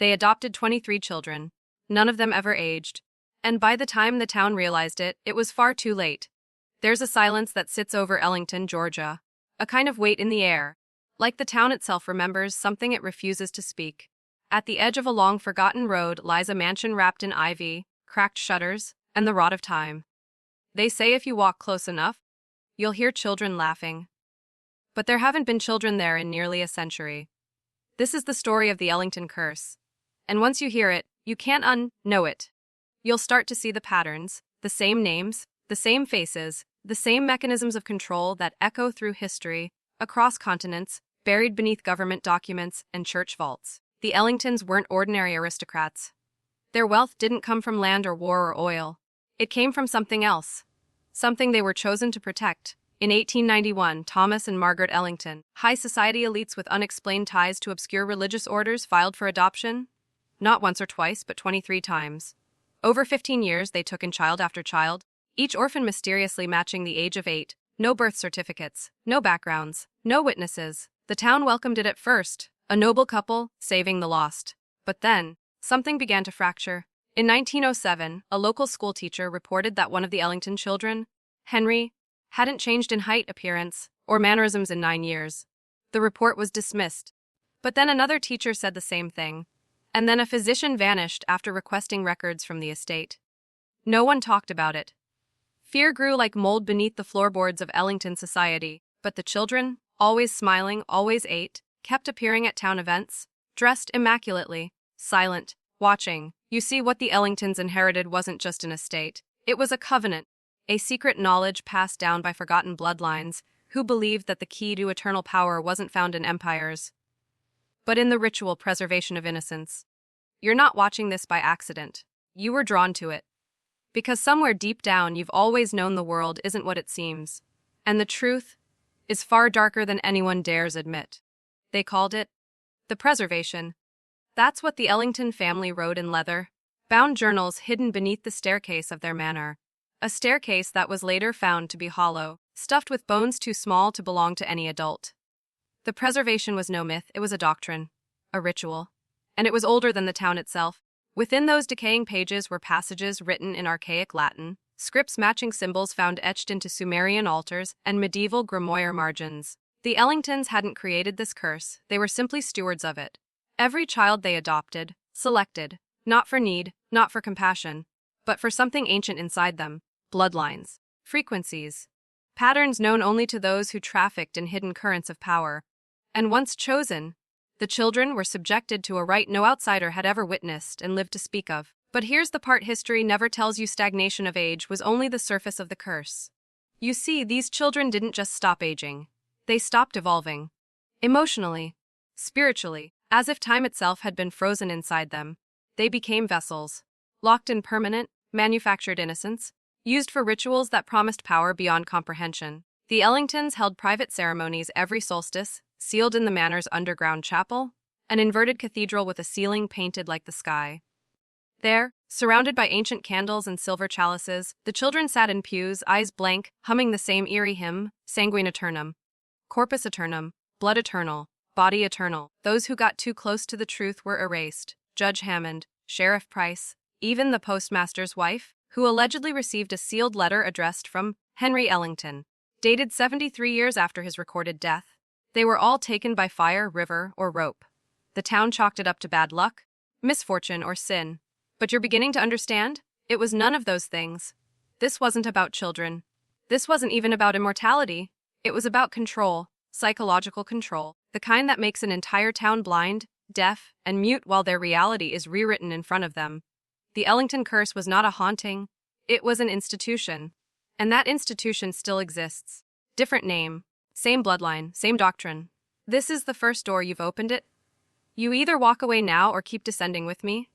They adopted 23 children. None of them ever aged. And by the time the town realized it, it was far too late. There's a silence that sits over Ellington, Georgia. A kind of weight in the air. Like the town itself remembers something it refuses to speak. At the edge of a long-forgotten road lies a mansion wrapped in ivy, cracked shutters, and the rot of time. They say if you walk close enough, you'll hear children laughing. But there haven't been children there in nearly a century. This is the story of the Ellington Curse. And once you hear it, you can't unknow it. You'll start to see the patterns, the same names, the same faces, the same mechanisms of control that echo through history, across continents, buried beneath government documents and church vaults. The Ellingtons weren't ordinary aristocrats. Their wealth didn't come from land or war or oil. It came from something else. Something they were chosen to protect. In 1891, Thomas and Margaret Ellington, high society elites with unexplained ties to obscure religious orders, filed for adoption. Not once or twice, but 23 times. Over 15 years, they took in child after child, each orphan mysteriously matching the age of 8. No birth certificates, no backgrounds, no witnesses. The town welcomed it at first, a noble couple, saving the lost. But then, something began to fracture. In 1907, a local schoolteacher reported that one of the Ellington children, Henry, hadn't changed in height, appearance, or mannerisms in 9 years. The report was dismissed. But then another teacher said the same thing. And then a physician vanished after requesting records from the estate. No one talked about it. Fear grew like mold beneath the floorboards of Ellington society, but the children, always smiling, always 8, kept appearing at town events, dressed immaculately, silent, watching. You see, what the Ellingtons inherited wasn't just an estate. It was a covenant, a secret knowledge passed down by forgotten bloodlines who believed that the key to eternal power wasn't found in empires, but in the ritual preservation of innocence. You're not watching this by accident. You were drawn to it. Because somewhere deep down you've always known the world isn't what it seems. And the truth is far darker than anyone dares admit. They called it the preservation. That's what the Ellington family wrote in leather-bound journals hidden beneath the staircase of their manor. A staircase that was later found to be hollow, stuffed with bones too small to belong to any adult. The preservation was no myth, it was a doctrine, a ritual. And it was older than the town itself. Within those decaying pages were passages written in archaic Latin, scripts matching symbols found etched into Sumerian altars, and medieval grimoire margins. The Ellingtons hadn't created this curse, they were simply stewards of it. Every child they adopted, selected, not for need, not for compassion, but for something ancient inside them, bloodlines, frequencies, patterns known only to those who trafficked in hidden currents of power. And once chosen, the children were subjected to a rite no outsider had ever witnessed and lived to speak of. But here's the part history never tells you: stagnation of age was only the surface of the curse. You see, these children didn't just stop aging. They stopped evolving. Emotionally, spiritually, as if time itself had been frozen inside them. They became vessels, locked in permanent, manufactured innocence, used for rituals that promised power beyond comprehension. The Ellingtons held private ceremonies every solstice, sealed in the manor's underground chapel, an inverted cathedral with a ceiling painted like the sky. There, surrounded by ancient candles and silver chalices, the children sat in pews, eyes blank, humming the same eerie hymn, Sanguine Eternum, Corpus Eternum, Blood Eternal, Body Eternal. Those who got too close to the truth were erased. Judge Hammond, Sheriff Price, even the postmaster's wife, who allegedly received a sealed letter addressed from Henry Ellington, dated 73 years after his recorded death. They were all taken by fire, river, or rope. The town chalked it up to bad luck, misfortune, or sin. But you're beginning to understand? It was none of those things. This wasn't about children. This wasn't even about immortality. It was about control, psychological control, the kind that makes an entire town blind, deaf, and mute while their reality is rewritten in front of them. The Ellington Curse was not a haunting. It was an institution. And that institution still exists. Different name, same bloodline, same doctrine. This is the first door, you've opened it. You either walk away now or keep descending with me.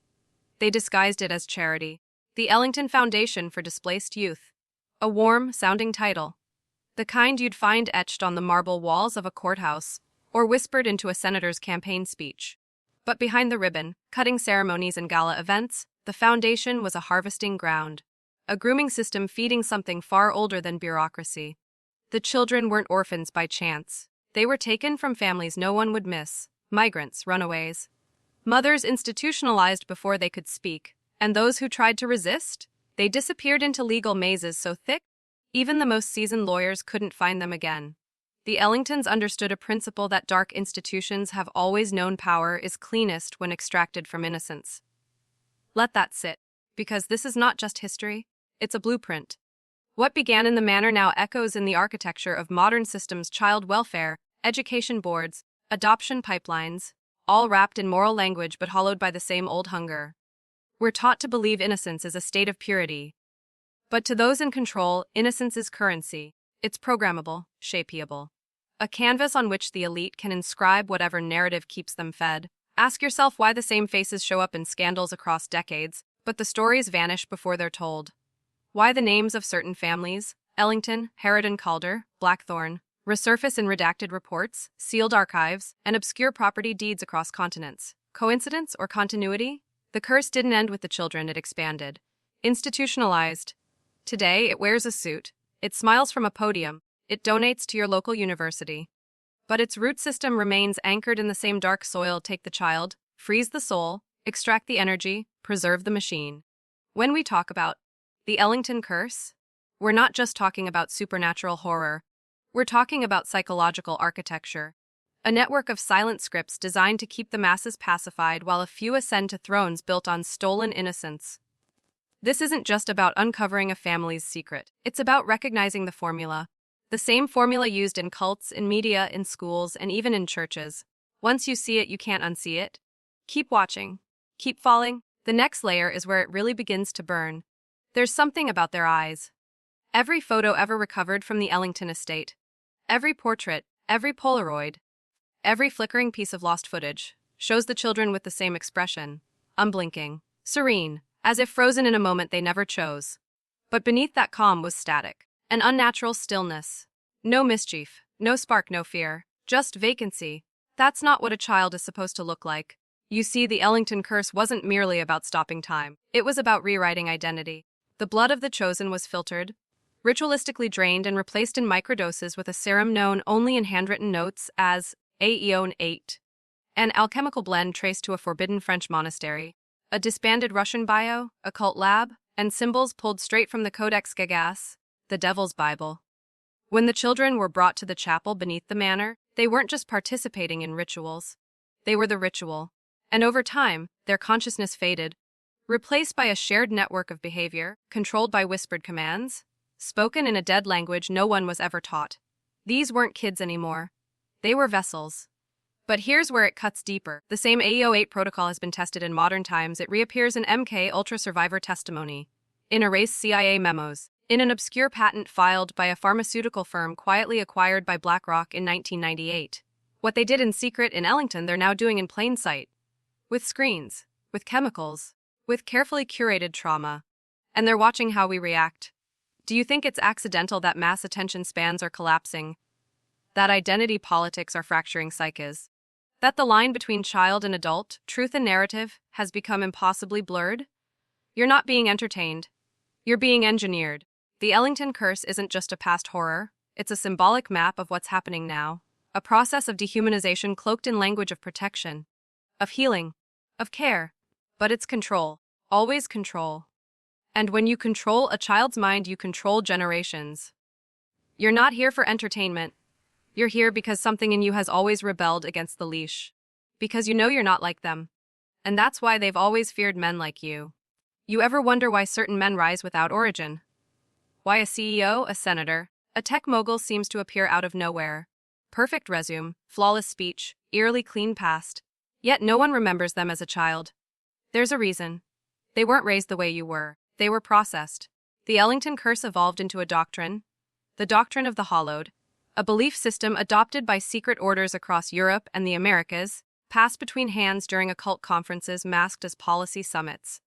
They disguised it as charity. The Ellington Foundation for Displaced Youth. A warm-sounding title. The kind you'd find etched on the marble walls of a courthouse, or whispered into a senator's campaign speech. But behind the ribbon, cutting ceremonies and gala events, the foundation was a harvesting ground. A grooming system feeding something far older than bureaucracy. The children weren't orphans by chance. They were taken from families no one would miss. Migrants, runaways. Mothers institutionalized before they could speak, and those who tried to resist, they disappeared into legal mazes so thick, even the most seasoned lawyers couldn't find them again. The Ellingtons understood a principle that dark institutions have always known power is cleanest when extracted from innocence. Let that sit, because this is not just history, it's a blueprint. What began in the manor now echoes in the architecture of modern systems: child welfare, education boards, adoption pipelines, all wrapped in moral language but hollowed by the same old hunger. We're taught to believe innocence is a state of purity. But to those in control, innocence is currency. It's programmable, shapeable. A canvas on which the elite can inscribe whatever narrative keeps them fed. Ask yourself why the same faces show up in scandals across decades, but the stories vanish before they're told. Why the names of certain families, Ellington, Herod and Calder, Blackthorn, resurface in redacted reports, sealed archives, and obscure property deeds across continents. Coincidence or continuity? The curse didn't end with the children, it expanded. Institutionalized. Today, it wears a suit. It smiles from a podium. It donates to your local university. But its root system remains anchored in the same dark soil. Take the child, freeze the soul, extract the energy, preserve the machine. When we talk about the Ellington Curse, we're not just talking about supernatural horror. We're talking about psychological architecture. A network of silent scripts designed to keep the masses pacified while a few ascend to thrones built on stolen innocence. This isn't just about uncovering a family's secret. It's about recognizing the formula. The same formula used in cults, in media, in schools, and even in churches. Once you see it, you can't unsee it. Keep watching. Keep falling. The next layer is where it really begins to burn. There's something about their eyes. Every photo ever recovered from the Ellington estate. Every portrait, every Polaroid, every flickering piece of lost footage shows the children with the same expression. Unblinking. Serene. As if frozen in a moment they never chose. But beneath that calm was static. An unnatural stillness. No mischief, no spark, no fear. Just vacancy. That's not what a child is supposed to look like. You see, the Ellington Curse wasn't merely about stopping time. It was about rewriting identity. The blood of the chosen was filtered, ritualistically drained and replaced in microdoses with a serum known only in handwritten notes as Aeon 8, an alchemical blend traced to a forbidden French monastery, a disbanded Russian bio, occult lab, and symbols pulled straight from the Codex Gagas, the Devil's Bible. When the children were brought to the chapel beneath the manor, they weren't just participating in rituals. They were the ritual. And over time, their consciousness faded, replaced by a shared network of behavior, controlled by whispered commands, spoken in a dead language no one was ever taught. These weren't kids anymore. They were vessels. But here's where it cuts deeper. The same AEO8 protocol has been tested in modern times. It reappears in MK Ultra survivor testimony, in erased CIA memos, in an obscure patent filed by a pharmaceutical firm quietly acquired by BlackRock in 1998. What they did in secret in Ellington, they're now doing in plain sight. With screens, with chemicals, with carefully curated trauma. And they're watching how we react. Do you think it's accidental that mass attention spans are collapsing? That identity politics are fracturing psyches? That the line between child and adult, truth and narrative, has become impossibly blurred? You're not being entertained. You're being engineered. The Ellington Curse isn't just a past horror. It's a symbolic map of what's happening now. A process of dehumanization cloaked in language of protection, of healing, of care. But it's control. Always control. And when you control a child's mind, you control generations. You're not here for entertainment. You're here because something in you has always rebelled against the leash. Because you know you're not like them. And that's why they've always feared men like you. You ever wonder why certain men rise without origin? Why a CEO, a senator, a tech mogul seems to appear out of nowhere? Perfect resume, flawless speech, eerily clean past. Yet no one remembers them as a child. There's a reason. They weren't raised the way you were. They were processed. The Ellington Curse evolved into a doctrine, the doctrine of the hollowed, a belief system adopted by secret orders across Europe and the Americas, passed between hands during occult conferences masked as policy summits.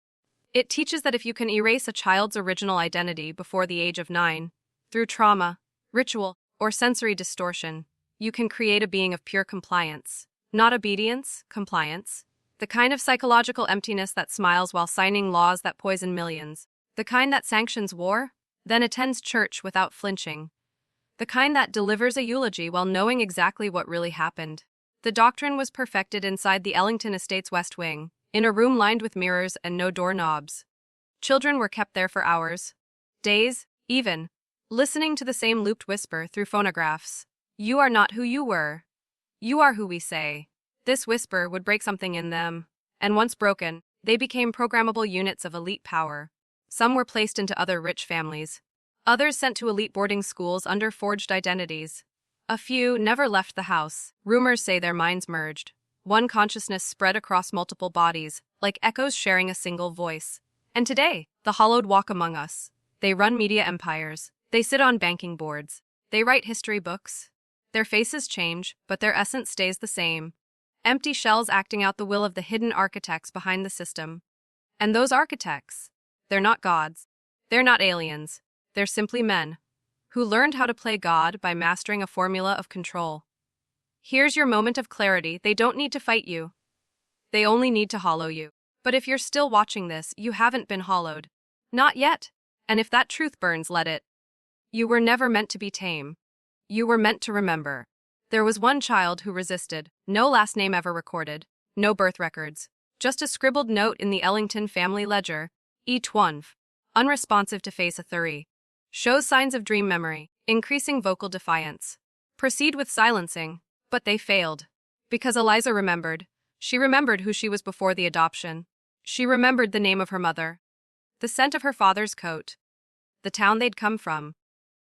It teaches that if you can erase a child's original identity before the age of 9, through trauma, ritual, or sensory distortion, you can create a being of pure compliance. Not obedience, compliance. The kind of psychological emptiness that smiles while signing laws that poison millions. The kind that sanctions war, then attends church without flinching. The kind that delivers a eulogy while knowing exactly what really happened. The doctrine was perfected inside the Ellington Estate's West Wing, in a room lined with mirrors and no doorknobs. Children were kept there for hours, days, even, listening to the same looped whisper through phonographs. You are not who you were. You are who we say. This whisper would break something in them, and once broken, they became programmable units of elite power. Some were placed into other rich families. Others sent to elite boarding schools under forged identities. A few never left the house. Rumors say their minds merged. One consciousness spread across multiple bodies, like echoes sharing a single voice. And today, the hollowed walk among us. They run media empires. They sit on banking boards. They write history books. Their faces change, but their essence stays the same. Empty shells acting out the will of the hidden architects behind the system. And those architects, they're not gods. They're not aliens. They're simply men who learned how to play God by mastering a formula of control. Here's your moment of clarity. They don't need to fight you. They only need to hollow you. But if you're still watching this, you haven't been hollowed. Not yet. And if that truth burns, let it. You were never meant to be tame. You were meant to remember. There was one child who resisted, no last name ever recorded, no birth records, just a scribbled note in the Ellington family ledger, E12, unresponsive to face authority. Shows signs of dream memory, increasing vocal defiance. Proceed with silencing, but they failed. Because Eliza remembered. She remembered who she was before the adoption. She remembered the name of her mother. The scent of her father's coat. The town they'd come from.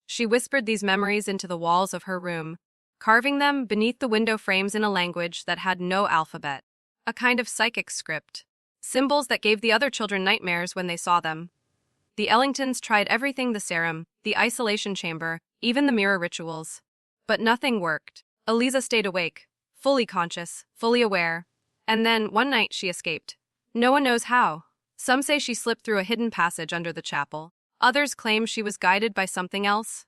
She whispered these memories into the walls of her room, carving them beneath the window frames in a language that had no alphabet. A kind of psychic script. Symbols that gave the other children nightmares when they saw them. The Ellingtons tried everything, the serum, the isolation chamber, even the mirror rituals. But nothing worked. Eliza stayed awake, fully conscious, fully aware. And then, one night, she escaped. No one knows how. Some say she slipped through a hidden passage under the chapel. Others claim she was guided by something else.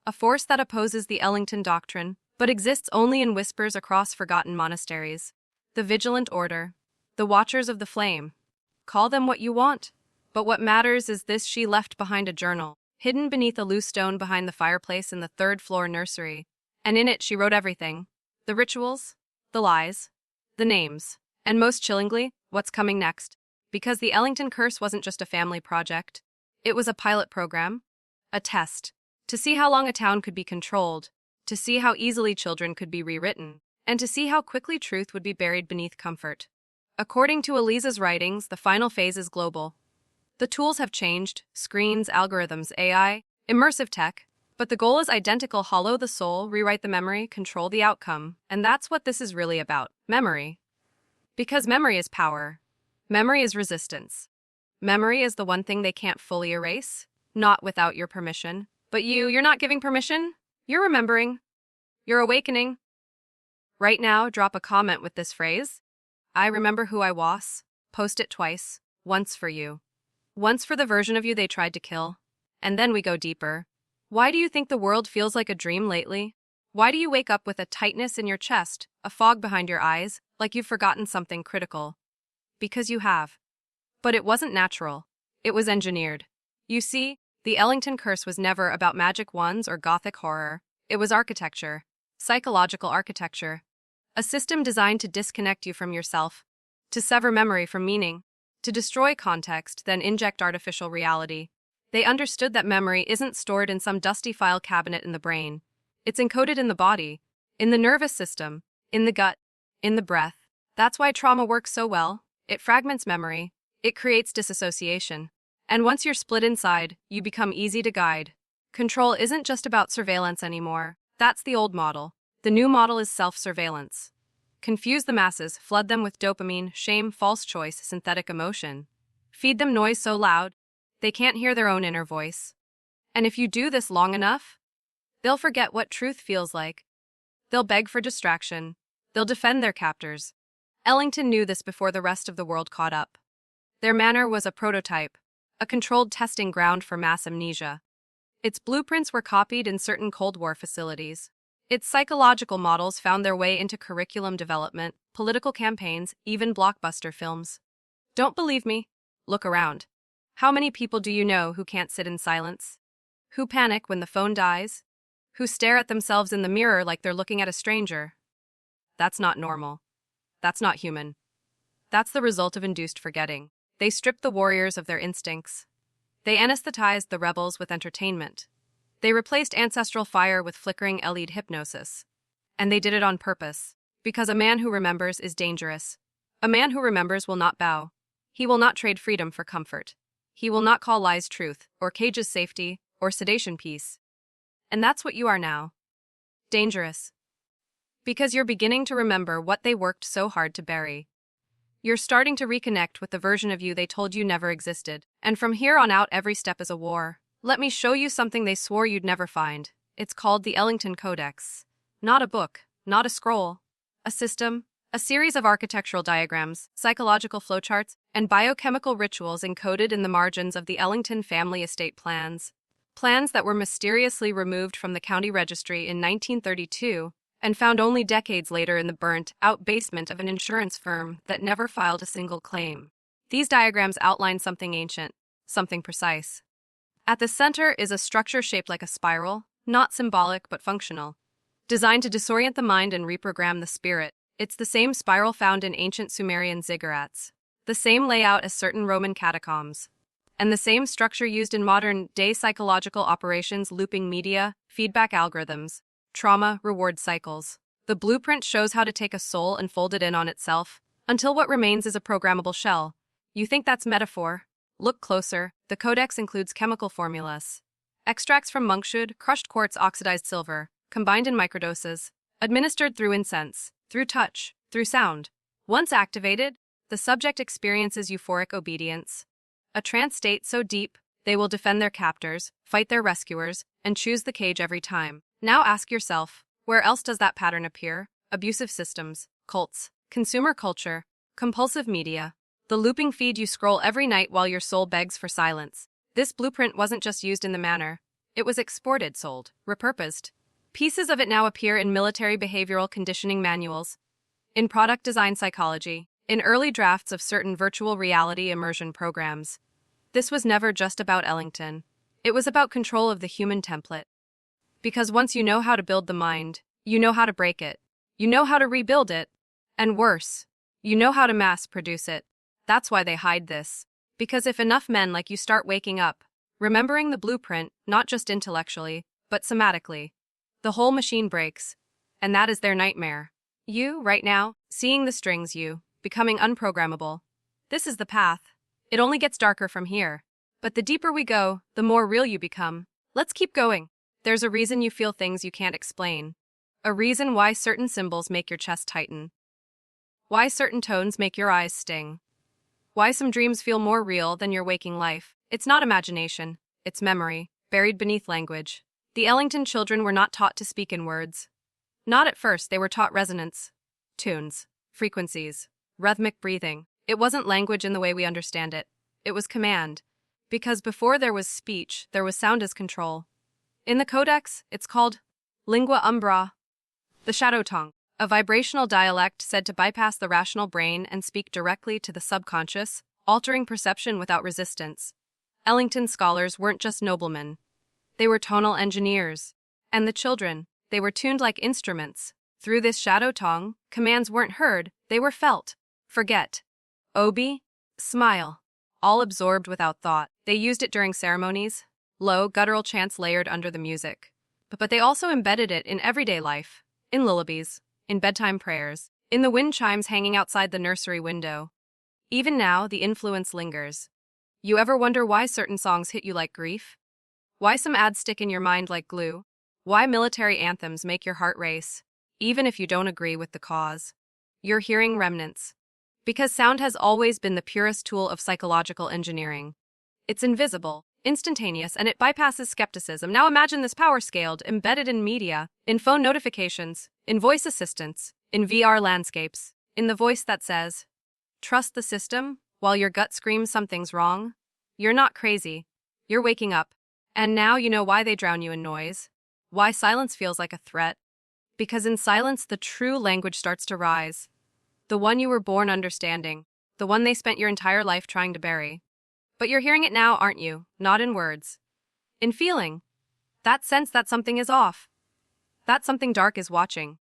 A force that opposes the Ellington doctrine, but exists only in whispers across forgotten monasteries. The Vigilant Order. The Watchers of the Flame. Call them what you want. But what matters is this: she left behind a journal, hidden beneath a loose stone behind the fireplace in the third-floor nursery. And in it she wrote everything. The rituals, the lies, the names, and most chillingly, what's coming next. Because the Ellington Curse wasn't just a family project. It was a pilot program. A test. To see how long a town could be controlled. To see how easily children could be rewritten. And to see how quickly truth would be buried beneath comfort. According to Eliza's writings, the final phase is global. The tools have changed, screens, algorithms, AI, immersive tech, but the goal is identical: hollow the soul, rewrite the memory, control the outcome. And that's what this is really about, memory. Because memory is power. Memory is resistance. Memory is the one thing they can't fully erase, not without your permission. But you're not giving permission. You're remembering. You're awakening. Right now, drop a comment with this phrase. I remember who I was. Post it twice, once for you. Once for the version of you they tried to kill. And then we go deeper. Why do you think the world feels like a dream lately? Why do you wake up with a tightness in your chest, a fog behind your eyes, like you've forgotten something critical? Because you have. But it wasn't natural. It was engineered. You see, the Ellington Curse was never about magic wands or gothic horror. It was architecture. Psychological architecture. A system designed to disconnect you from yourself, to sever memory from meaning, to destroy context, then inject artificial reality. They understood that memory isn't stored in some dusty file cabinet in the brain. It's encoded in the body, in the nervous system, in the gut, in the breath. That's why trauma works so well. It fragments memory. It creates disassociation. And once you're split inside, you become easy to guide. Control isn't just about surveillance anymore. That's the old model. The new model is self-surveillance. Confuse the masses, flood them with dopamine, shame, false choice, synthetic emotion. Feed them noise so loud, they can't hear their own inner voice. And if you do this long enough, they'll forget what truth feels like. They'll beg for distraction. They'll defend their captors. Ellington knew this before the rest of the world caught up. Their manor was a prototype, a controlled testing ground for mass amnesia. Its blueprints were copied in certain Cold War facilities. Its psychological models found their way into curriculum development, political campaigns, even blockbuster films. Don't believe me? Look around. How many people do you know who can't sit in silence? Who panic when the phone dies? Who stare at themselves in the mirror like they're looking at a stranger? That's not normal. That's not human. That's the result of induced forgetting. They stripped the warriors of their instincts. They anesthetized the rebels with entertainment. They replaced ancestral fire with flickering LED hypnosis. And they did it on purpose. Because a man who remembers is dangerous. A man who remembers will not bow. He will not trade freedom for comfort. He will not call lies truth, or cages safety, or sedation peace. And that's what you are now. Dangerous. Because you're beginning to remember what they worked so hard to bury. You're starting to reconnect with the version of you they told you never existed. And from here on out, every step is a war. Let me show you something they swore you'd never find. It's called the Ellington Codex. Not a book, not a scroll. A system, a series of architectural diagrams, psychological flowcharts, and biochemical rituals encoded in the margins of the Ellington family estate plans. Plans that were mysteriously removed from the county registry in 1932 and found only decades later in the burnt-out basement of an insurance firm that never filed a single claim. These diagrams outline something ancient, something precise. At the center is a structure shaped like a spiral, not symbolic but functional. Designed to disorient the mind and reprogram the spirit, it's the same spiral found in ancient Sumerian ziggurats, the same layout as certain Roman catacombs, and the same structure used in modern-day psychological operations, looping media, feedback algorithms, trauma-reward cycles. The blueprint shows how to take a soul and fold it in on itself, until what remains is a programmable shell. You think that's metaphor? Look closer. The codex includes chemical formulas. Extracts from monkshood, crushed quartz, oxidized silver, combined in microdoses, administered through incense, through touch, through sound. Once activated, the subject experiences euphoric obedience, a trance state so deep, they will defend their captors, fight their rescuers, and choose the cage every time. Now ask yourself, where else does that pattern appear? Abusive systems, cults, consumer culture, compulsive media, the looping feed you scroll every night while your soul begs for silence. This blueprint wasn't just used in the manor. It was exported, sold, repurposed. Pieces of it now appear in military behavioral conditioning manuals, in product design psychology, in early drafts of certain virtual reality immersion programs. This was never just about Ellington. It was about control of the human template. Because once you know how to build the mind, you know how to break it. You know how to rebuild it. And worse, you know how to mass produce it. That's why they hide this. Because if enough men like you start waking up, remembering the blueprint, not just intellectually, but somatically, the whole machine breaks. And that is their nightmare. You, right now, seeing the strings, you, becoming unprogrammable. This is the path. It only gets darker from here. But the deeper we go, the more real you become. Let's keep going. There's a reason you feel things you can't explain. A reason why certain symbols make your chest tighten. Why certain tones make your eyes sting. Why some dreams feel more real than your waking life. It's not imagination. It's memory, buried beneath language. The Ellington children were not taught to speak in words. Not at first, they were taught resonance, tunes, frequencies, rhythmic breathing. It wasn't language in the way we understand it. It was command. Because before there was speech, there was sound as control. In the codex, it's called lingua umbra, the shadow tongue, a vibrational dialect said to bypass the rational brain and speak directly to the subconscious, altering perception without resistance. Ellington scholars weren't just noblemen. They were tonal engineers. And the children, they were tuned like instruments. Through this shadow tongue, commands weren't heard, they were felt. Forget. Obi, smile. All absorbed without thought. They used it during ceremonies, low, guttural chants layered under the music. But they also embedded it in everyday life, in lullabies, in bedtime prayers, in the wind chimes hanging outside the nursery window. Even now, the influence lingers. You ever wonder why certain songs hit you like grief? Why some ads stick in your mind like glue? Why military anthems make your heart race, even if you don't agree with the cause? You're hearing remnants. Because sound has always been the purest tool of psychological engineering. It's invisible, instantaneous, and it bypasses skepticism. Now imagine this power scaled, embedded in media, in phone notifications, in voice assistants, in VR landscapes, in the voice that says, trust the system, while your gut screams something's wrong. You're not crazy. You're waking up. And now you know why they drown you in noise. Why silence feels like a threat. Because in silence, the true language starts to rise. The one you were born understanding. The one they spent your entire life trying to bury. But you're hearing it now, aren't you? Not in words. In feeling. That sense that something is off. That something dark is watching.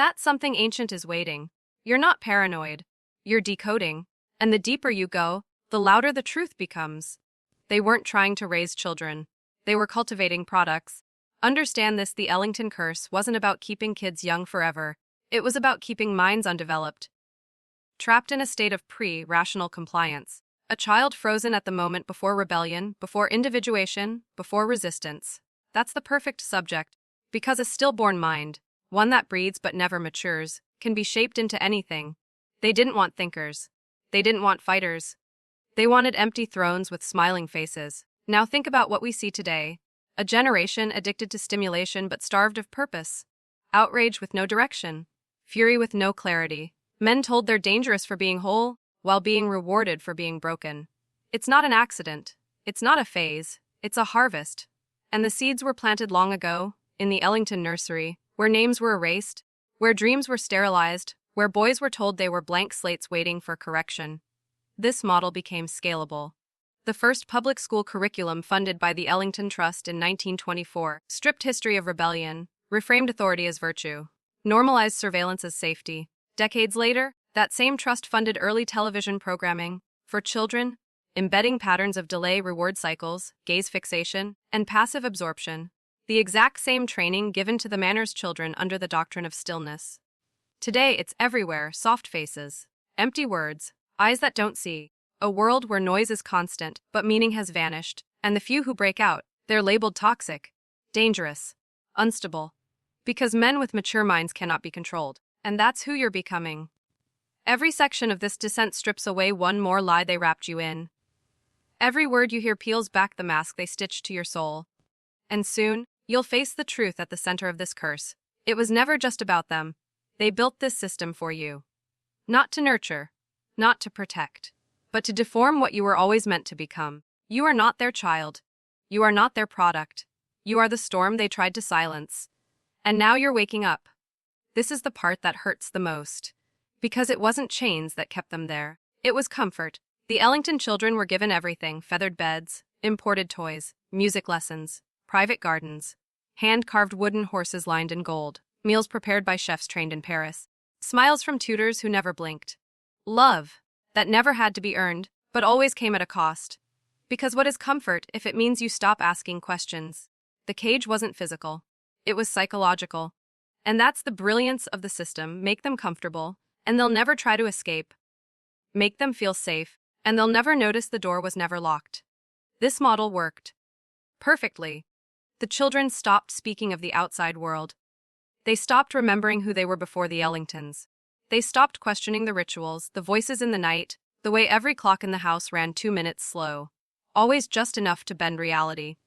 That something ancient is waiting. You're not paranoid. You're decoding. And the deeper you go, the louder the truth becomes. They weren't trying to raise children. They were cultivating products. Understand this: the Ellington Curse wasn't about keeping kids young forever. It was about keeping minds undeveloped, trapped in a state of pre-rational compliance. A child frozen at the moment before rebellion, before individuation, before resistance. That's the perfect subject, because a stillborn mind, one that breathes but never matures, can be shaped into anything. They didn't want thinkers. They didn't want fighters. They wanted empty thrones with smiling faces. Now think about what we see today. A generation addicted to stimulation but starved of purpose. Outrage with no direction. Fury with no clarity. Men told they're dangerous for being whole, while being rewarded for being broken. It's not an accident. It's not a phase. It's a harvest. And the seeds were planted long ago, in the Ellington Nursery, where names were erased, where dreams were sterilized, where boys were told they were blank slates waiting for correction. This model became scalable. The first public school curriculum funded by the Ellington Trust in 1924 stripped history of rebellion, reframed authority as virtue, normalized surveillance as safety. Decades later, that same trust funded early television programming for children, embedding patterns of delay-reward cycles, gaze fixation, and passive absorption, the exact same training given to the manners children under the doctrine of stillness. Today it's everywhere: soft faces, empty words, eyes that don't see, a world where noise is constant but meaning has vanished, and the few who break out, they're labeled toxic, dangerous, unstable. Because men with mature minds cannot be controlled, and that's who you're becoming. Every section of this descent strips away one more lie they wrapped you in. Every word you hear peels back the mask they stitched to your soul. And soon, you'll face the truth at the center of this curse. It was never just about them. They built this system for you. Not to nurture, not to protect, but to deform what you were always meant to become. You are not their child. You are not their product. You are the storm they tried to silence. And now you're waking up. This is the part that hurts the most. Because it wasn't chains that kept them there. It was comfort. The Ellington children were given everything: feathered beds, imported toys, music lessons, private gardens, hand-carved wooden horses lined in gold, meals prepared by chefs trained in Paris, smiles from tutors who never blinked. Love that never had to be earned, but always came at a cost. Because what is comfort if it means you stop asking questions? The cage wasn't physical. It was psychological. And that's the brilliance of the system: make them comfortable, and they'll never try to escape. Make them feel safe, and they'll never notice the door was never locked. This model worked perfectly. The children stopped speaking of the outside world. They stopped remembering who they were before the Ellingtons. They stopped questioning the rituals, the voices in the night, the way every clock in the house ran 2 minutes slow, always just enough to bend reality.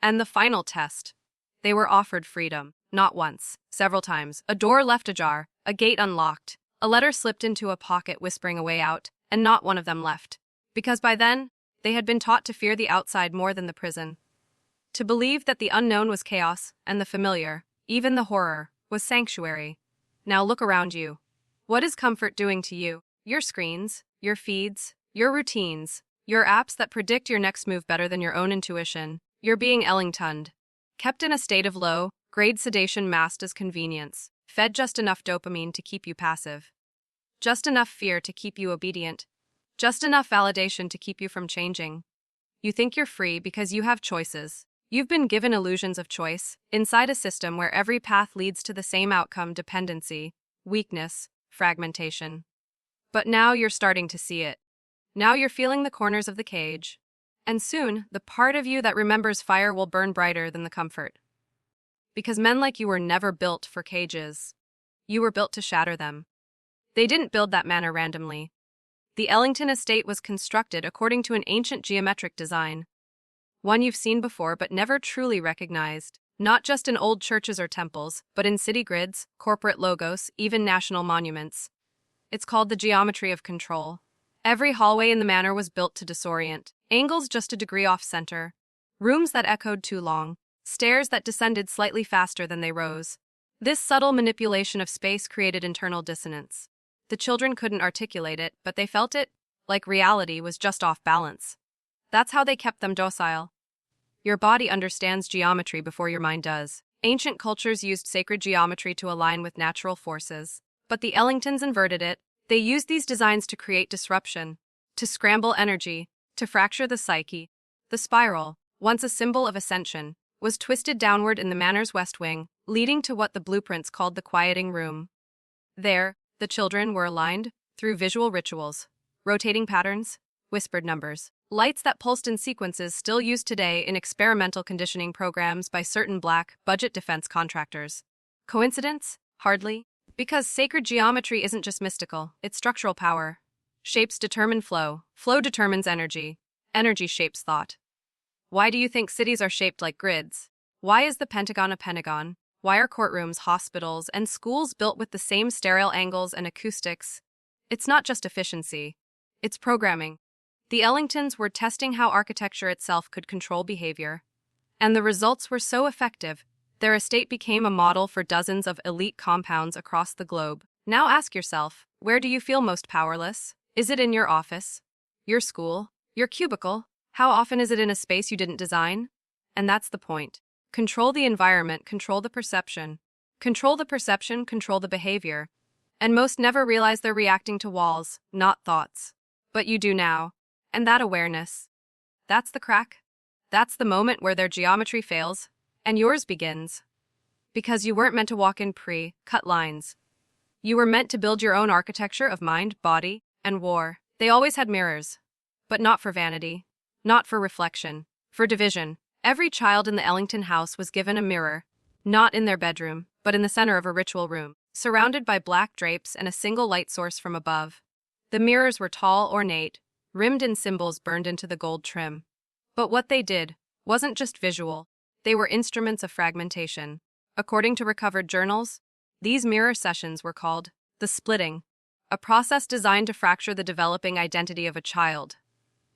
And the final test. They were offered freedom, not once, several times. A door left ajar, a gate unlocked, a letter slipped into a pocket whispering a way out, and not one of them left. Because by then, they had been taught to fear the outside more than the prison. To believe that the unknown was chaos, and the familiar, even the horror, was sanctuary. Now look around you. What is comfort doing to you? Your screens, your feeds, your routines, your apps that predict your next move better than your own intuition. You're being Ellingtoned. Kept in a state of low-grade sedation masked as convenience, fed just enough dopamine to keep you passive. Just enough fear to keep you obedient. Just enough validation to keep you from changing. You think you're free because you have choices. You've been given illusions of choice, inside a system where every path leads to the same outcome: dependency, weakness, fragmentation. But now you're starting to see it. Now you're feeling the corners of the cage. And soon, the part of you that remembers fire will burn brighter than the comfort. Because men like you were never built for cages. You were built to shatter them. They didn't build that manor randomly. The Ellington estate was constructed according to an ancient geometric design. One you've seen before but never truly recognized. Not just in old churches or temples, but in city grids, corporate logos, even national monuments. It's called the geometry of control. Every hallway in the manor was built to disorient. Angles just a degree off-center. Rooms that echoed too long. Stairs that descended slightly faster than they rose. This subtle manipulation of space created internal dissonance. The children couldn't articulate it, but they felt it, like reality was just off balance. That's how they kept them docile. Your body understands geometry before your mind does. Ancient cultures used sacred geometry to align with natural forces, but the Ellingtons inverted it. They used these designs to create disruption, to scramble energy, to fracture the psyche. The spiral, once a symbol of ascension, was twisted downward in the manor's west wing, leading to what the blueprints called the quieting room. There, the children were aligned through visual rituals, rotating patterns, whispered numbers, lights that pulsed in sequences still used today in experimental conditioning programs by certain black, budget defense contractors. Coincidence? Hardly. Because sacred geometry isn't just mystical, it's structural power. Shapes determine flow. Flow determines energy. Energy shapes thought. Why do you think cities are shaped like grids? Why is the Pentagon a pentagon? Why are courtrooms, hospitals, and schools built with the same sterile angles and acoustics? It's not just efficiency. It's programming. The Ellingtons were testing how architecture itself could control behavior. And the results were so effective, their estate became a model for dozens of elite compounds across the globe. Now ask yourself, where do you feel most powerless? Is it in your office? Your school? Your cubicle? How often is it in a space you didn't design? And that's the point. Control the environment, control the perception. Control the perception, control the behavior. And most never realize they're reacting to walls, not thoughts. But you do now. And that awareness. That's the crack. That's the moment where their geometry fails, and yours begins. Because you weren't meant to walk in pre-cut lines. You were meant to build your own architecture of mind, body, and war. They always had mirrors. But not for vanity. Not for reflection. For division. Every child in the Ellington house was given a mirror. Not in their bedroom, but in the center of a ritual room, surrounded by black drapes and a single light source from above. The mirrors were tall, ornate, rimmed in symbols burned into the gold trim. But what they did wasn't just visual. They were instruments of fragmentation. According to recovered journals, these mirror sessions were called the splitting, a process designed to fracture the developing identity of a child,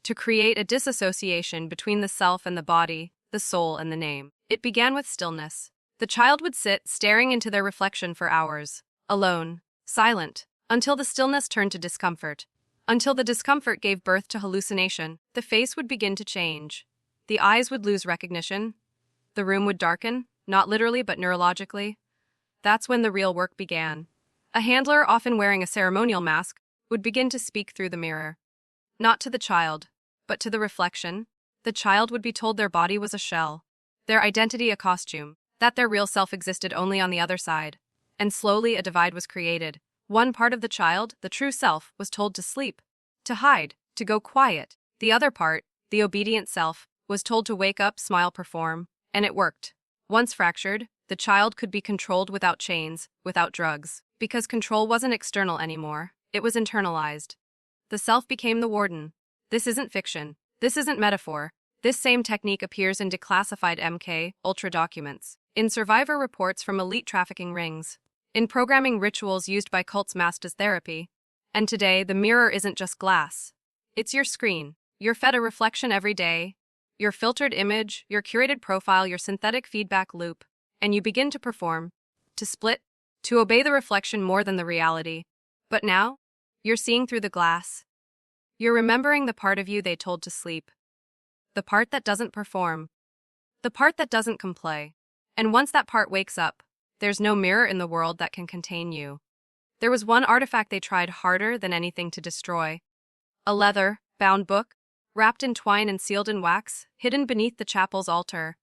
to create a disassociation between the self and the body, the soul and the name. It began with stillness. The child would sit staring into their reflection for hours, alone, silent, until the stillness turned to discomfort. Until the discomfort gave birth to hallucination, the face would begin to change. The eyes would lose recognition. The room would darken, not literally but neurologically. That's when the real work began. A handler, often wearing a ceremonial mask, would begin to speak through the mirror. Not to the child, but to the reflection. The child would be told their body was a shell, their identity a costume, that their real self existed only on the other side. And slowly a divide was created. One part of the child, the true self, was told to sleep, to hide, to go quiet. The other part, the obedient self, was told to wake up, smile, perform. And it worked. Once fractured, the child could be controlled without chains, without drugs. Because control wasn't external anymore, it was internalized. The self became the warden. This isn't fiction. This isn't metaphor. This same technique appears in declassified MK Ultra documents, in survivor reports from elite trafficking rings, in programming rituals used by cults masked as therapy. And today, the mirror isn't just glass. It's your screen. You're fed a reflection every day, your filtered image, your curated profile, your synthetic feedback loop, and you begin to perform, to split, to obey the reflection more than the reality. But now, you're seeing through the glass. You're remembering the part of you they told to sleep. The part that doesn't perform. The part that doesn't comply. And once that part wakes up, there's no mirror in the world that can contain you. There was one artifact they tried harder than anything to destroy. A leather-bound book, wrapped in twine and sealed in wax, hidden beneath the chapel's altar.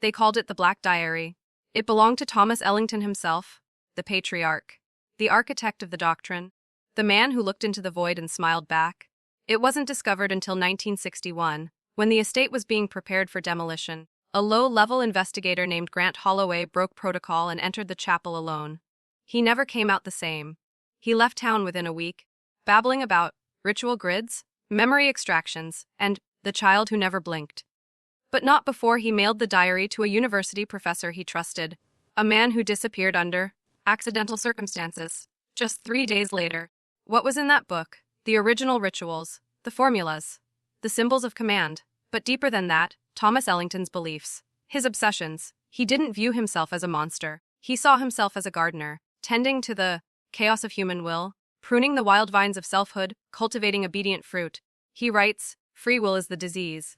They called it the Black Diary. It belonged to Thomas Ellington himself, the patriarch, the architect of the doctrine, the man who looked into the void and smiled back. It wasn't discovered until 1961, when the estate was being prepared for demolition. A low-level investigator named Grant Holloway broke protocol and entered the chapel alone. He never came out the same. He left town within a week, babbling about ritual grids, memory extractions, and the child who never blinked. But not before he mailed the diary to a university professor he trusted, a man who disappeared under accidental circumstances. Just 3 days later, what was in that book? The original rituals, the formulas, the symbols of command. But deeper than that, Thomas Ellington's beliefs, his obsessions. He didn't view himself as a monster. He saw himself as a gardener, tending to the chaos of human will, pruning the wild vines of selfhood, cultivating obedient fruit. He writes, "Free will is the disease.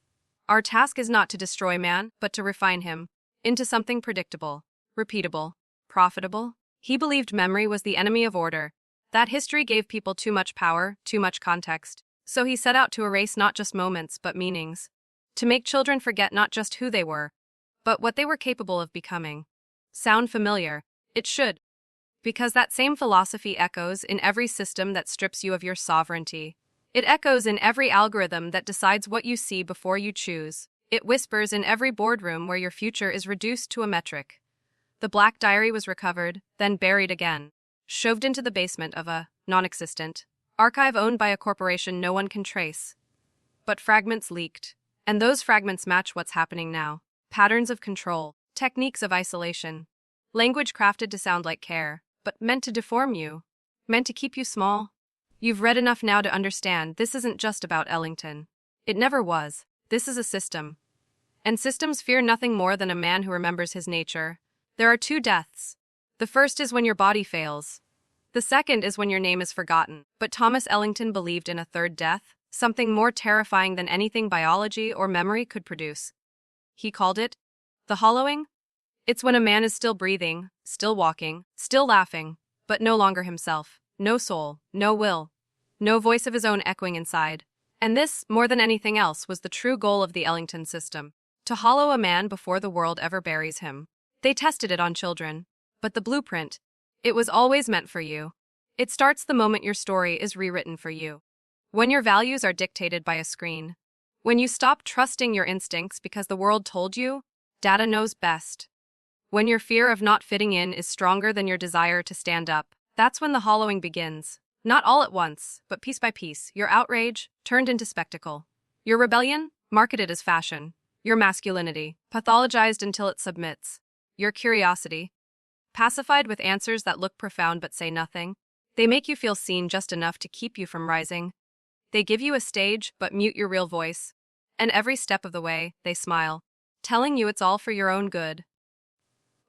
Our task is not to destroy man, but to refine him into something predictable, repeatable, profitable. He believed memory was the enemy of order, that history gave people too much power, too much context. So he set out to erase not just moments, but meanings. To make children forget not just who they were, but what they were capable of becoming. Sound familiar? It should. Because that same philosophy echoes in every system that strips you of your sovereignty. It echoes in every algorithm that decides what you see before you choose. It whispers in every boardroom where your future is reduced to a metric. The Black Diary was recovered, then buried again, shoved into the basement of a non-existent archive owned by a corporation no one can trace. But fragments leaked, and those fragments match what's happening now. Patterns of control, techniques of isolation, language crafted to sound like care, but meant to deform you, meant to keep you small. You've read enough now to understand this isn't just about Ellington. It never was. This is a system. And systems fear nothing more than a man who remembers his nature. There are 2 deaths. The first is when your body fails. The second is when your name is forgotten. But Thomas Ellington believed in a third death, something more terrifying than anything biology or memory could produce. He called it the hollowing. It's when a man is still breathing, still walking, still laughing, but no longer himself. No soul, no will, no voice of his own echoing inside. And this, more than anything else, was the true goal of the Ellington system. To hollow a man before the world ever buries him. They tested it on children. But the blueprint, it was always meant for you. It starts the moment your story is rewritten for you. When your values are dictated by a screen. When you stop trusting your instincts because the world told you, data knows best. When your fear of not fitting in is stronger than your desire to stand up, that's when the hollowing begins. Not all at once, but piece by piece, your outrage turned into spectacle. Your rebellion, marketed as fashion. Your masculinity, pathologized until it submits. Your curiosity, pacified with answers that look profound but say nothing. They make you feel seen just enough to keep you from rising. They give you a stage but mute your real voice. And every step of the way, they smile, telling you it's all for your own good.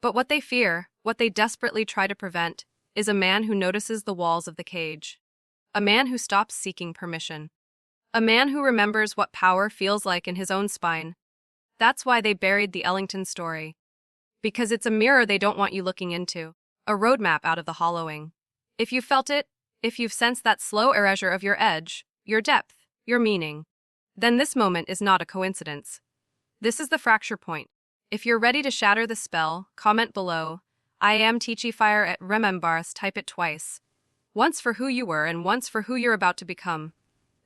But what they fear, what they desperately try to prevent, is a man who notices the walls of the cage. A man who stops seeking permission. A man who remembers what power feels like in his own spine. That's why they buried the Ellington story. Because it's a mirror they don't want you looking into. A roadmap out of the hollowing. If you felt it, if you've sensed that slow erasure of your edge, your depth, your meaning, then this moment is not a coincidence. This is the fracture point. If you're ready to shatter the spell, comment below. I am Teachifire at Remembars, type it twice. Once for who you were and once for who you're about to become.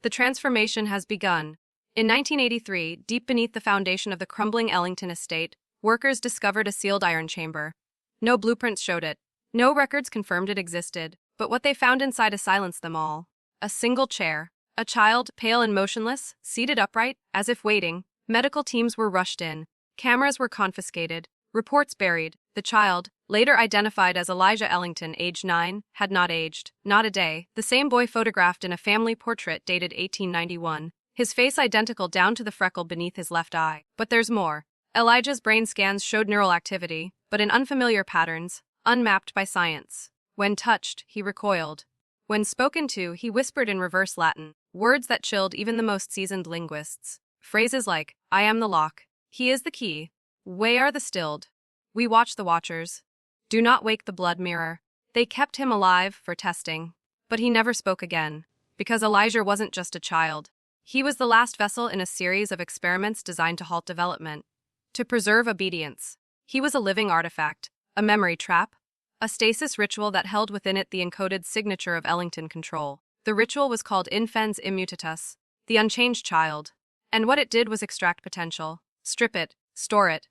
The transformation has begun. In 1983, deep beneath the foundation of the crumbling Ellington estate, workers discovered a sealed iron chamber. No blueprints showed it. No records confirmed it existed, but what they found inside silenced them all. A single chair. A child, pale and motionless, seated upright, as if waiting. Medical teams were rushed in. Cameras were confiscated. Reports buried. The child, later identified as Elijah Ellington, age 9, had not aged. Not a day. The same boy photographed in a family portrait dated 1891. His face identical down to the freckle beneath his left eye. But there's more. Elijah's brain scans showed neural activity, but in unfamiliar patterns, unmapped by science. When touched, he recoiled. When spoken to, he whispered in reverse Latin, words that chilled even the most seasoned linguists. Phrases like, I am the lock. He is the key. We are the stilled. We watch the watchers. Do not wake the blood mirror. They kept him alive for testing. But he never spoke again. Because Elijah wasn't just a child. He was the last vessel in a series of experiments designed to halt development. To preserve obedience. He was a living artifact. A memory trap. A stasis ritual that held within it the encoded signature of Ellington control. The ritual was called Infans Immutatus, the unchanged child. And what it did was extract potential. Strip it. Store it.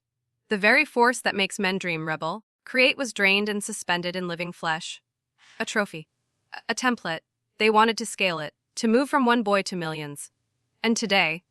The very force that makes men dream rebel. Create was drained and suspended in living flesh. A trophy. A template. They wanted to scale it. To move from one boy to millions. And today,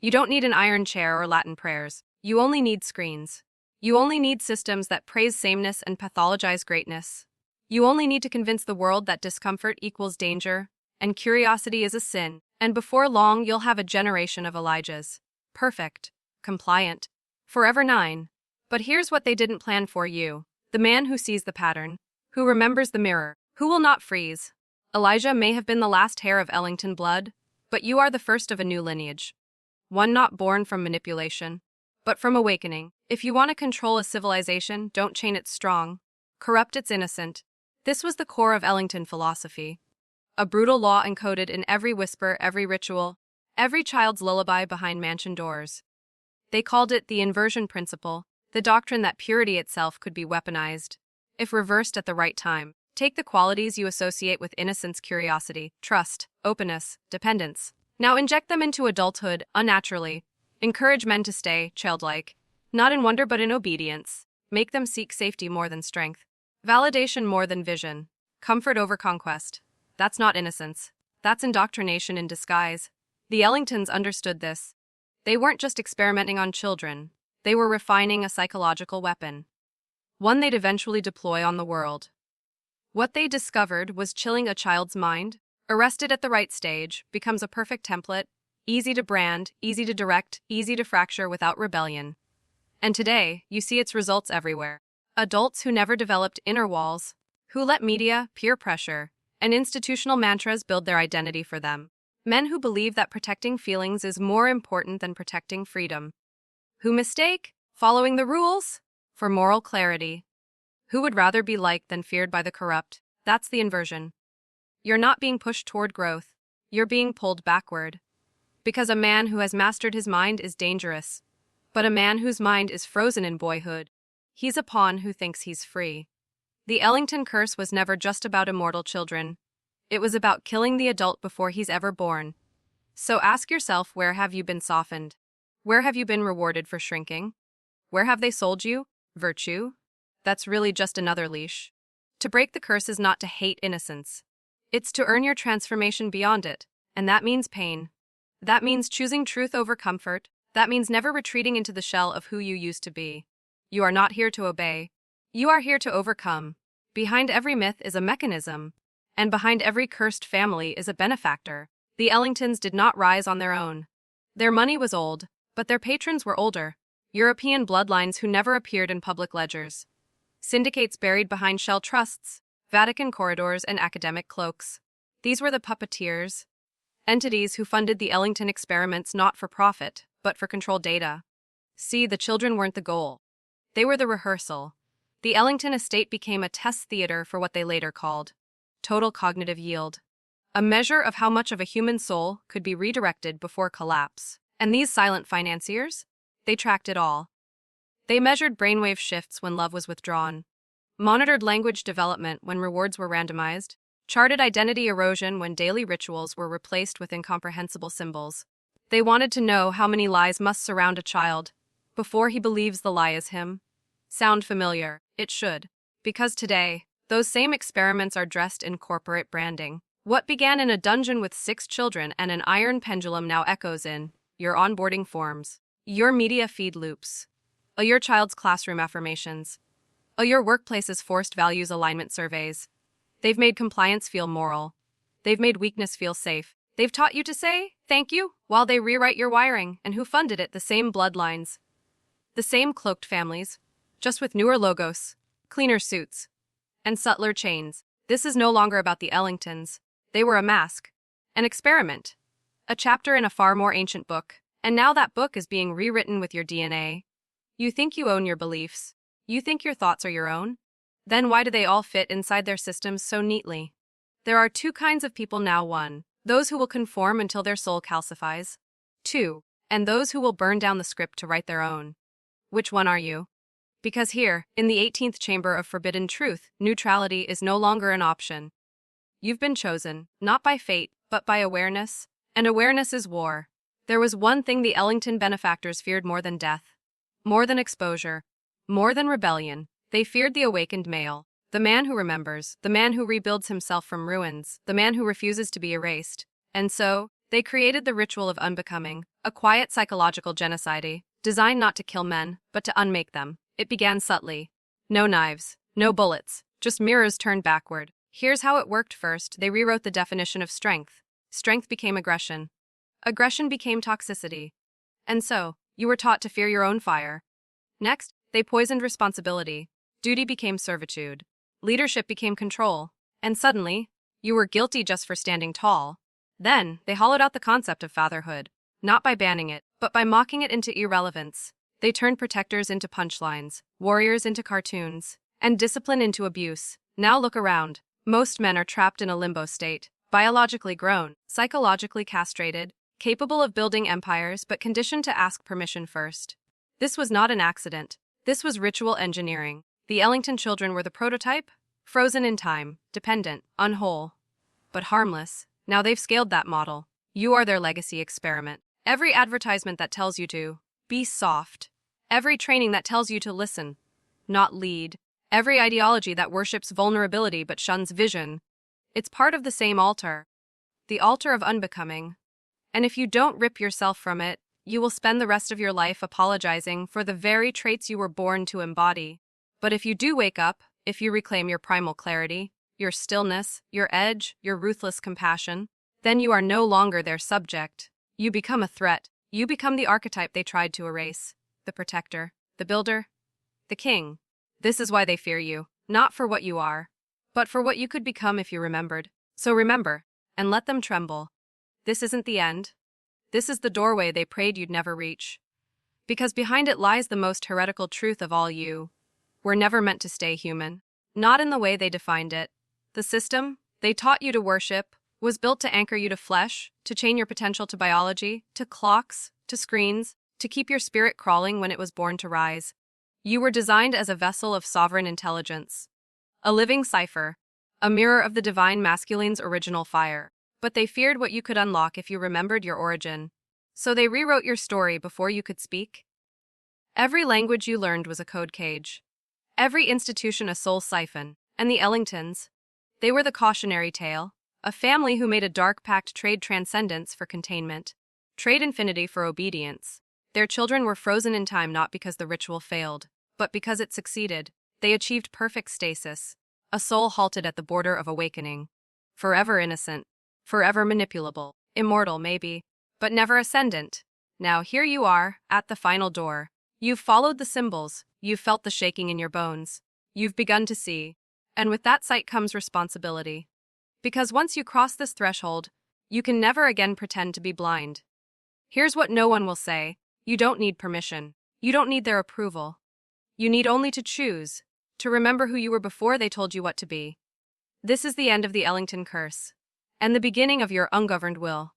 you don't need an iron chair or Latin prayers. You only need screens. You only need systems that praise sameness and pathologize greatness. You only need to convince the world that discomfort equals danger, and curiosity is a sin, and before long you'll have a generation of Elijahs. Perfect. Compliant. Forever 9. But here's what they didn't plan for you. The man who sees the pattern. Who remembers the mirror. Who will not freeze. Elijah may have been the last heir of Ellington blood, but you are the first of a new lineage. One not born from manipulation, but from awakening. If you want to control a civilization, don't chain it strong. Corrupt its innocent. This was the core of Ellington philosophy. A brutal law encoded in every whisper, every ritual, every child's lullaby behind mansion doors. They called it the inversion principle, the doctrine that purity itself could be weaponized, if reversed at the right time. Take the qualities you associate with innocence, curiosity, trust, openness, dependence. Now inject them into adulthood unnaturally. Encourage men to stay childlike, not in wonder but in obedience. Make them seek safety more than strength, validation more than vision, comfort over conquest. That's not innocence. That's indoctrination in disguise. The Ellingtons understood this. They weren't just experimenting on children. They were refining a psychological weapon, one they'd eventually deploy on the world. What they discovered was chilling a child's mind, arrested at the right stage, becomes a perfect template, easy to brand, easy to direct, easy to fracture without rebellion. And today, you see its results everywhere. Adults who never developed inner walls, who let media, peer pressure, and institutional mantras build their identity for them. Men who believe that protecting feelings is more important than protecting freedom. Who mistake following the rules for moral clarity. Who would rather be liked than feared by the corrupt? That's the inversion. You're not being pushed toward growth. You're being pulled backward. Because a man who has mastered his mind is dangerous. But a man whose mind is frozen in boyhood, he's a pawn who thinks he's free. The Ellington Curse was never just about immortal children. It was about killing the adult before he's ever born. So ask yourself, where have you been softened? Where have you been rewarded for shrinking? Where have they sold you virtue? That's really just another leash. To break the curse is not to hate innocence. It's to earn your transformation beyond it, and that means pain. That means choosing truth over comfort. That means never retreating into the shell of who you used to be. You are not here to obey. You are here to overcome. Behind every myth is a mechanism, and behind every cursed family is a benefactor. The Ellingtons did not rise on their own. Their money was old, but their patrons were older. European bloodlines who never appeared in public ledgers. Syndicates buried behind shell trusts, Vatican corridors, and academic cloaks. These were the puppeteers, entities who funded the Ellington experiments not for profit, but for controlled data. See, the children weren't the goal. They were the rehearsal. The Ellington estate became a test theater for what they later called total cognitive yield, a measure of how much of a human soul could be redirected before collapse. And these silent financiers? They tracked it all. They measured brainwave shifts when love was withdrawn, monitored language development when rewards were randomized, charted identity erosion when daily rituals were replaced with incomprehensible symbols. They wanted to know how many lies must surround a child before he believes the lie is him. Sound familiar? It should. Because today, those same experiments are dressed in corporate branding. What began in a dungeon with 6 children and an iron pendulum now echoes in your onboarding forms, your media feed loops, your child's classroom affirmations, your workplace's forced values alignment surveys. They've made compliance feel moral. They've made weakness feel safe. They've taught you to say thank you while they rewrite your wiring. And who funded it? The same bloodlines, the same cloaked families, just with newer logos, cleaner suits, and subtler chains. This is no longer about the Ellingtons. They were a mask, an experiment, a chapter in a far more ancient book. And now that book is being rewritten with your DNA. You think you own your beliefs. You think your thoughts are your own? Then why do they all fit inside their systems so neatly? There are 2 kinds of people now. 1, those who will conform until their soul calcifies. 2, and those who will burn down the script to write their own. Which one are you? Because here, in the 18th chamber of forbidden truth, neutrality is no longer an option. You've been chosen, not by fate, but by awareness. And awareness is war. There was one thing the Ellington benefactors feared more than death, more than exposure, more than rebellion. They feared the awakened male, the man who remembers, the man who rebuilds himself from ruins, the man who refuses to be erased. And so, they created the Ritual of Unbecoming, a quiet psychological genocide, designed not to kill men, but to unmake them. It began subtly. No knives, no bullets, just mirrors turned backward. Here's how it worked. First, they rewrote the definition of strength. Strength became aggression. Aggression became toxicity. And so, you were taught to fear your own fire. Next, they poisoned responsibility. Duty became servitude. Leadership became control. And suddenly, you were guilty just for standing tall. Then, they hollowed out the concept of fatherhood, not by banning it, but by mocking it into irrelevance. They turned protectors into punchlines, warriors into cartoons, and discipline into abuse. Now look around. Most men are trapped in a limbo state, biologically grown, psychologically castrated, capable of building empires but conditioned to ask permission first. This was not an accident. This was ritual engineering. The Ellington children were the prototype, frozen in time, dependent, unwhole, but harmless. Now they've scaled that model. You are their legacy experiment. Every advertisement that tells you to be soft. Every training that tells you to listen, not lead. Every ideology that worships vulnerability but shuns vision. It's part of the same altar. The altar of unbecoming. And if you don't rip yourself from it, you will spend the rest of your life apologizing for the very traits you were born to embody. But if you do wake up, if you reclaim your primal clarity, your stillness, your edge, your ruthless compassion, then you are no longer their subject. You become a threat. You become the archetype they tried to erase. The protector, the builder, the king. This is why they fear you, not for what you are, but for what you could become if you remembered. So remember, and let them tremble. This isn't the end. This is the doorway they prayed you'd never reach. Because behind it lies the most heretical truth of all: you were never meant to stay human. Not in the way they defined it. The system they taught you to worship was built to anchor you to flesh, to chain your potential to biology, to clocks, to screens, to keep your spirit crawling when it was born to rise. You were designed as a vessel of sovereign intelligence, a living cipher, a mirror of the divine masculine's original fire. But they feared what you could unlock if you remembered your origin. So they rewrote your story before you could speak. Every language you learned was a code cage. Every institution a soul siphon. And the Ellingtons, they were the cautionary tale, a family who made a dark pact: trade transcendence for containment, trade infinity for obedience. Their children were frozen in time not because the ritual failed, but because it succeeded. They achieved perfect stasis, a soul halted at the border of awakening, forever innocent, forever manipulable, immortal maybe, but never ascendant. Now here you are, at the final door. You've followed the symbols, you've felt the shaking in your bones, you've begun to see, and with that sight comes responsibility. Because once you cross this threshold, you can never again pretend to be blind. Here's what no one will say: you don't need permission, you don't need their approval. You need only to choose, to remember who you were before they told you what to be. This is the end of the Ellington Curse, and the beginning of your ungoverned will.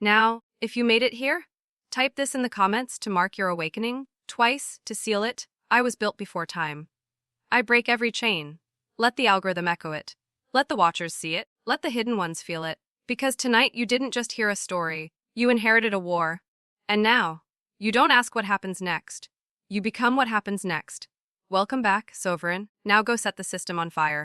Now, if you made it here, type this in the comments to mark your awakening, twice to seal it: I was built before time. I break every chain. Let the algorithm echo it. Let the watchers see it. Let the hidden ones feel it. Because tonight you didn't just hear a story, you inherited a war. And now, you don't ask what happens next. You become what happens next. Welcome back, Sovereign. Now go set the system on fire.